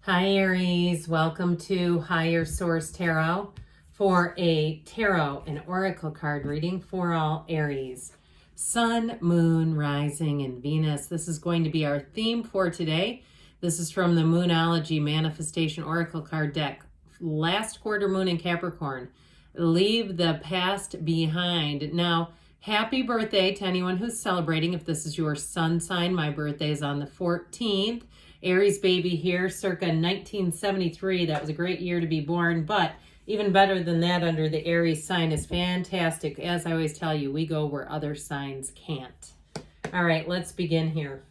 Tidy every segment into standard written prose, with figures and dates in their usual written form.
Hi Aries, welcome to Higher Source Tarot for a tarot and oracle card reading for all Aries. Sun, Moon, Rising, and Venus. This is going to be our theme for today. This is from the Moonology Manifestation Oracle card deck. Last quarter moon in Capricorn. Leave the past behind. Now, happy birthday to anyone who's celebrating. If this is your sun sign, my birthday is on the 14th. Aries baby here, circa 1973. That was a great year to be born, but even better than that under the Aries sign is fantastic. As I always tell you, we go where other signs can't. All right, let's begin here.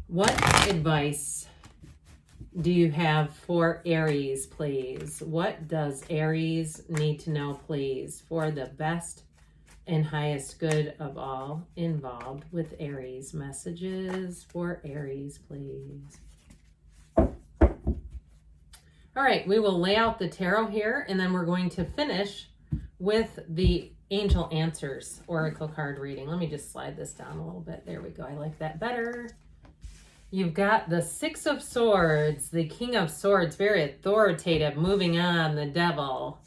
What advice do you have for Aries, please? What does Aries need to know, please, for the best and highest good of all involved with Aries? Messages for Aries, please. All right, we will lay out the tarot here, and then we're going to finish with the Angel Answers Oracle card reading. Let me just slide this down a little bit. There we go. I like that better. You've got the Six of Swords, the King of Swords, very authoritative, moving on, the Devil.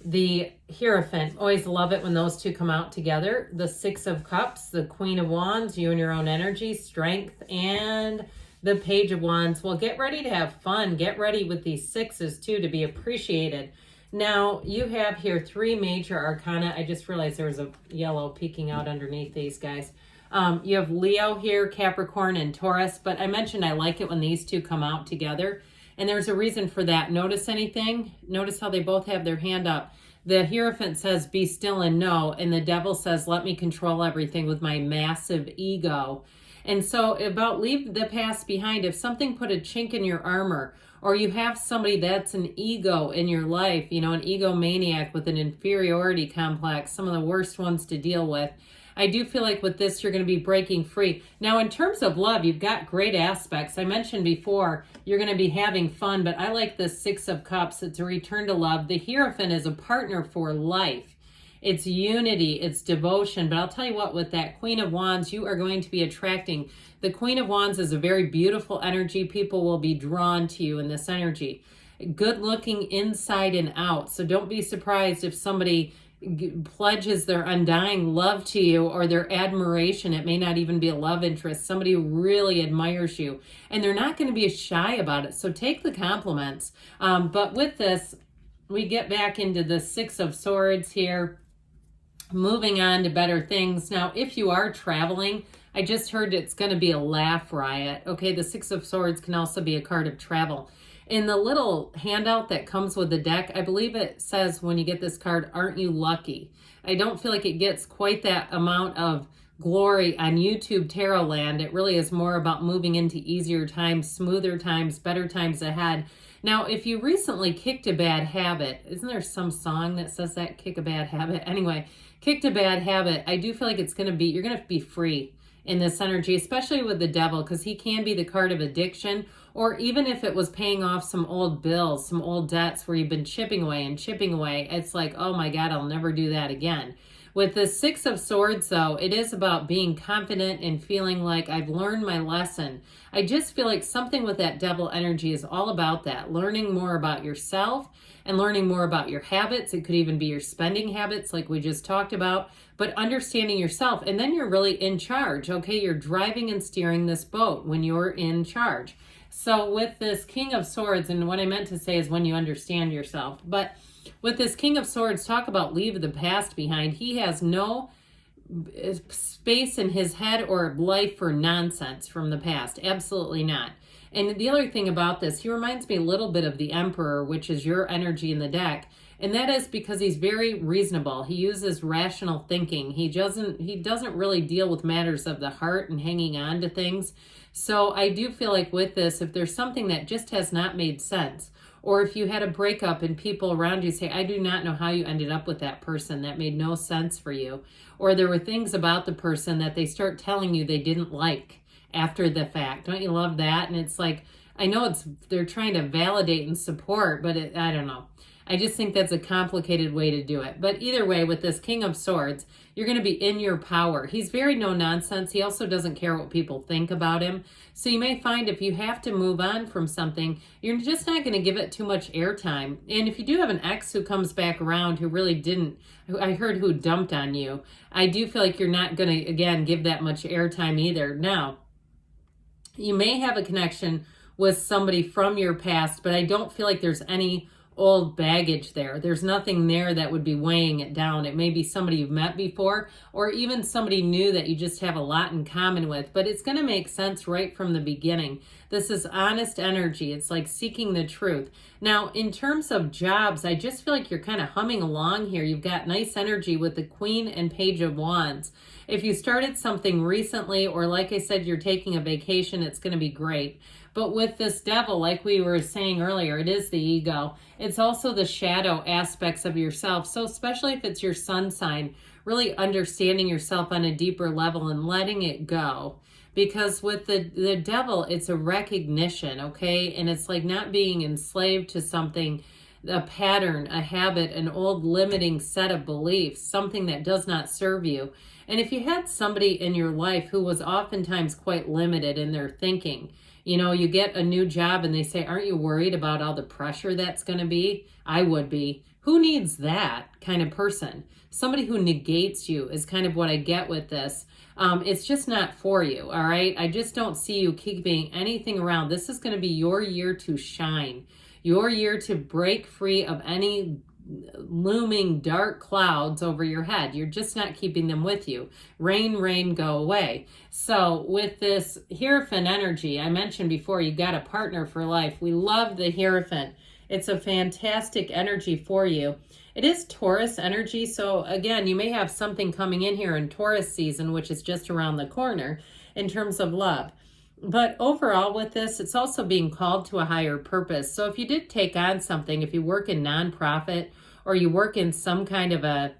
The Hierophant, always love it when those two come out together. The Six of Cups, the Queen of Wands, you and your own energy, strength, and the Page of Wands. Well, get ready to have fun. Get ready with these sixes, too, to be appreciated. Now, you have here three major arcana. I just realized there was a yellow peeking out underneath these guys. You have Leo here, Capricorn, and Taurus, but I mentioned I like it when these two come out together. And there's a reason for that. Notice anything? Notice how they both have their hand up. The Hierophant says, be still and know. And the Devil says, let me control everything with my massive ego. And so about leave the past behind. If something put a chink in your armor, or you have somebody that's an ego in your life, you know, an egomaniac with an inferiority complex, some of the worst ones to deal with, I do feel like with this, you're going to be breaking free. Now, in terms of love, you've got great aspects. I mentioned before, you're going to be having fun, but I like the Six of Cups. It's a return to love. The Hierophant is a partner for life. It's unity, it's devotion. But I'll tell you what, with that Queen of Wands, you are going to be attracting. The Queen of Wands is a very beautiful energy. People will be drawn to you in this energy. Good looking inside and out. So don't be surprised if somebody pledges their undying love to you or their admiration. It may not even be a love interest. Somebody who really admires you, and they're not going to be shy about it. So take the compliments. But with this, we get back into the Six of Swords here, moving on to better things. Now, if you are traveling, I just heard it's going to be a laugh riot. Okay, the Six of Swords can also be a card of travel. In the little handout that comes with the deck, I believe it says when you get this card, aren't you lucky? I don't feel like it gets quite that amount of glory on YouTube Tarot Land. It really is more about moving into easier times, smoother times, better times ahead. Now, if you recently kicked a bad habit, isn't there some song that says that, kick a bad habit? Anyway, kicked a bad habit, I do feel like it's going to be, you're going to be free in this energy, especially with the Devil, because he can be the card of addiction, or even if it was paying off some old bills, some old debts where you've been chipping away and chipping away, it's like, oh my God, I'll never do that again. With the Six of Swords, though, it is about being confident and feeling like I've learned my lesson. I just feel like something with that Devil energy is all about that, learning more about yourself and learning more about your habits. It could even be your spending habits like we just talked about, but understanding yourself. And then you're really in charge, okay? You're driving and steering this boat when you're in charge. So with this King of Swords, and what I meant to say is when you understand yourself, but with this King of Swords, talk about leave the past behind. He has no space in his head or life for nonsense from the past. Absolutely not. And the other thing about this, he reminds me a little bit of the Emperor, which is your energy in the deck. And that is because he's very reasonable. He uses rational thinking. He doesn't really deal with matters of the heart and hanging on to things. So I do feel like with this, if there's something that just has not made sense, or if you had a breakup and people around you say, I do not know how you ended up with that person, that made no sense for you, or there were things about the person that they start telling you they didn't like after the fact. Don't you love that? And it's like, I know they're trying to validate and support, but I don't know. I just think that's a complicated way to do it. But either way, with this King of Swords, you're going to be in your power. He's very no nonsense. He also doesn't care what people think about him. So you may find if you have to move on from something, you're just not going to give it too much airtime. And if you do have an ex who comes back around who really didn't, I heard who dumped on you, I do feel like you're not going to, again, give that much airtime either. Now, you may have a connection with somebody from your past, but I don't feel like there's any old baggage there. There's nothing there that would be weighing it down. It may be somebody you've met before, or even somebody new that you just have a lot in common with, but it's going to make sense right from the beginning. This is honest energy. It's like seeking the truth. Now, in terms of jobs, I just feel like you're kind of humming along here. You've got nice energy with the Queen and Page of Wands. If you started something recently, or like I said, you're taking a vacation, it's going to be great. But with this Devil, like we were saying earlier, it is the ego. It's also the shadow aspects of yourself. So especially if it's your sun sign, really understanding yourself on a deeper level and letting it go. Because with the Devil, it's a recognition, okay? And it's like not being enslaved to something, a pattern, a habit, an old limiting set of beliefs, something that does not serve you. And if you had somebody in your life who was oftentimes quite limited in their thinking, you know, you get a new job and they say, aren't you worried about all the pressure that's going to be? I would be. Who needs that kind of person? Somebody who negates you is kind of what I get with this. It's just not for you, all right? I just don't see you keeping anything around. This is going to be your year to shine, your year to break free of any looming dark clouds over your head. You're just not keeping them with you. Rain, rain, go away. So with this Hierophant energy, I mentioned before, you got a partner for life. We love the Hierophant. It's a fantastic energy for you. It is Taurus energy. So again, you may have something coming in here in Taurus season, which is just around the corner in terms of love. But overall with this, it's also being called to a higher purpose. So if you did take on something, if you work in nonprofit or you work in some kind of a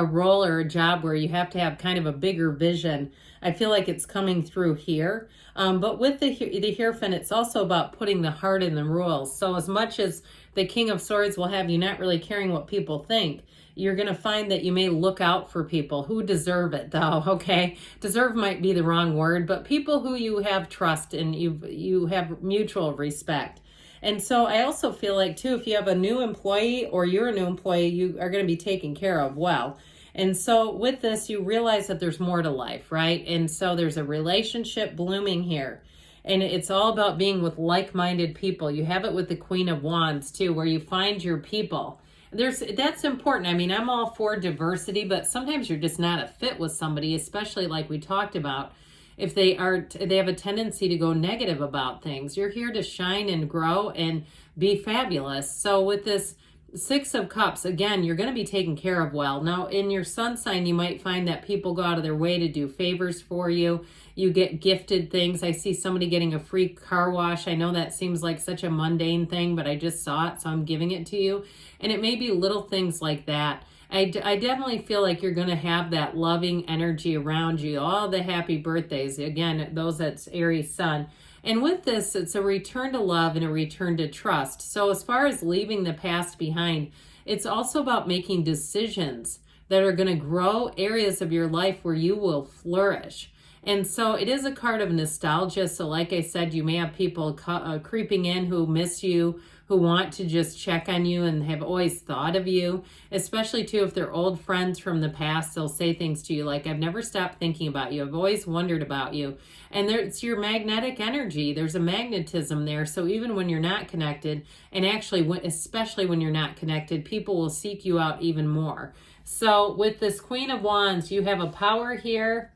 role or a job where you have to have kind of a bigger vision, I feel like it's coming through here. But with the Hierophant, it's also about putting the heart in the rules. So as much as the King of Swords will have you not really caring what people think, you're going to find that you may look out for people who deserve it, though, okay? Deserve might be the wrong word, but people who you have trust and you have mutual respect. And so I also feel like, too, if you have a new employee or you're a new employee, you are going to be taken care of well. And so with this, you realize that there's more to life, right? And so there's a relationship blooming here. And it's all about being with like-minded people. You have it with the Queen of Wands, too, where you find your people. That's important. I mean, I'm all for diversity, but sometimes you're just not a fit with somebody, especially like we talked about. If they have a tendency to go negative about things. You're here to shine and grow and be fabulous. So with this Six of Cups, again, you're going to be taken care of well. Now, in your sun sign, you might find that people go out of their way to do favors for you. You get gifted things. I see somebody getting a free car wash. I know that seems like such a mundane thing, but I just saw it, so I'm giving it to you. And it may be little things like that. I definitely feel like you're going to have that loving energy around you. All the happy birthdays. Again, those that's Aries sun. And with this, it's a return to love and a return to trust. So as far as leaving the past behind, it's also about making decisions that are going to grow areas of your life where you will flourish. And so it is a card of nostalgia. So like I said, you may have people creeping in who miss you, who want to just check on you and have always thought of you, especially too if they're old friends from the past. They'll say things to you like, I've never stopped thinking about you. I've always wondered about you. And it's your magnetic energy. There's a magnetism there. So even when you're not connected, and actually, especially when you're not connected, people will seek you out even more. So with this Queen of Wands, you have a power here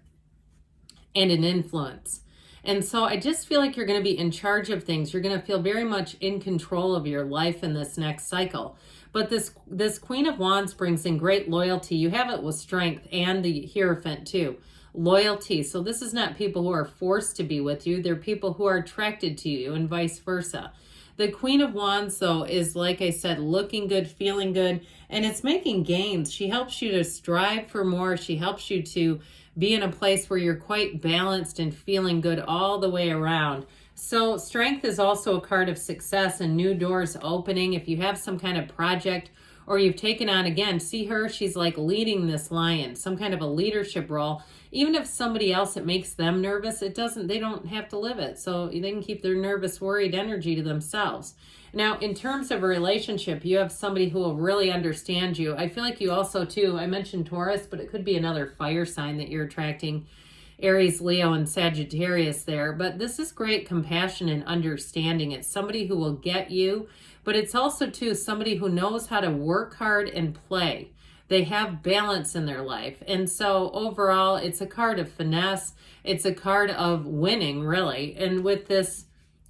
and an influence. And so I just feel like you're going to be in charge of things. You're going to feel very much in control of your life in this next cycle. But this Queen of Wands brings in great loyalty. You have it with Strength and the Hierophant too. Loyalty. So this is not people who are forced to be with you. They're people who are attracted to you and vice versa. The Queen of Wands, though, is, like I said, looking good, feeling good, and it's making gains. She helps you to strive for more. She helps you to be in a place where you're quite balanced and feeling good all the way around. So strength is also a card of success and new doors opening. If you have some kind of project or you've taken on, again, see her, she's like leading this lion, some kind of a leadership role. Even if somebody else, it makes them nervous, they don't have to live it. So they can keep their nervous, worried energy to themselves. Now, in terms of a relationship, you have somebody who will really understand you. I feel like you also, too, I mentioned Taurus, but it could be another fire sign that you're attracting. Aries, Leo, and Sagittarius there. But this is great compassion and understanding. It's somebody who will get you, but it's also, too, somebody who knows how to work hard and play. They have balance in their life. And so overall, it's a card of finesse. It's a card of winning, really. And with this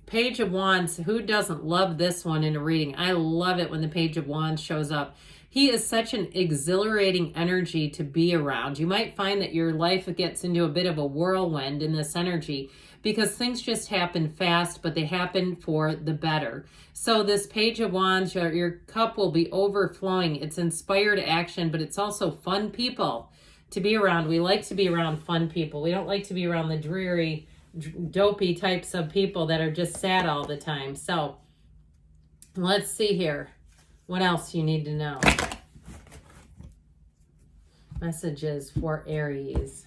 Page of Wands, who doesn't love this one in a reading? I love it when the Page of Wands shows up. He is such an exhilarating energy to be around. You might find that your life gets into a bit of a whirlwind in this energy because things just happen fast, but they happen for the better. So this Page of Wands, your cup will be overflowing. It's inspired action, but it's also fun people to be around. We like to be around fun people. We don't like to be around the dreary, dopey types of people that are just sad all the time. So let's see here. What else you need to know? Messages for Aries.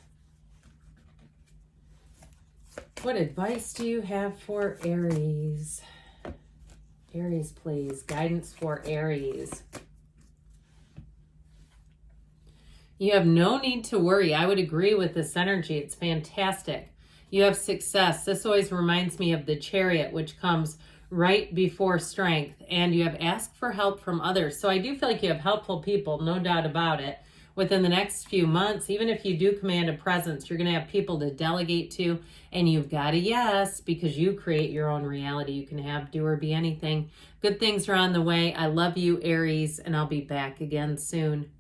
What advice do you have for Aries? Aries, please. Guidance for Aries. You have no need to worry. I would agree with this energy. It's fantastic. You have success. This always reminds me of the Chariot, which comes right before strength, and you have asked for help from others. So I do feel like you have helpful people, no doubt about it. Within the next few months, even if you do command a presence, you're going to have people to delegate to, and you've got a yes, because you create your own reality. You can have, do, or be anything. Good things are on the way. I love you, Aries, and I'll be back again soon.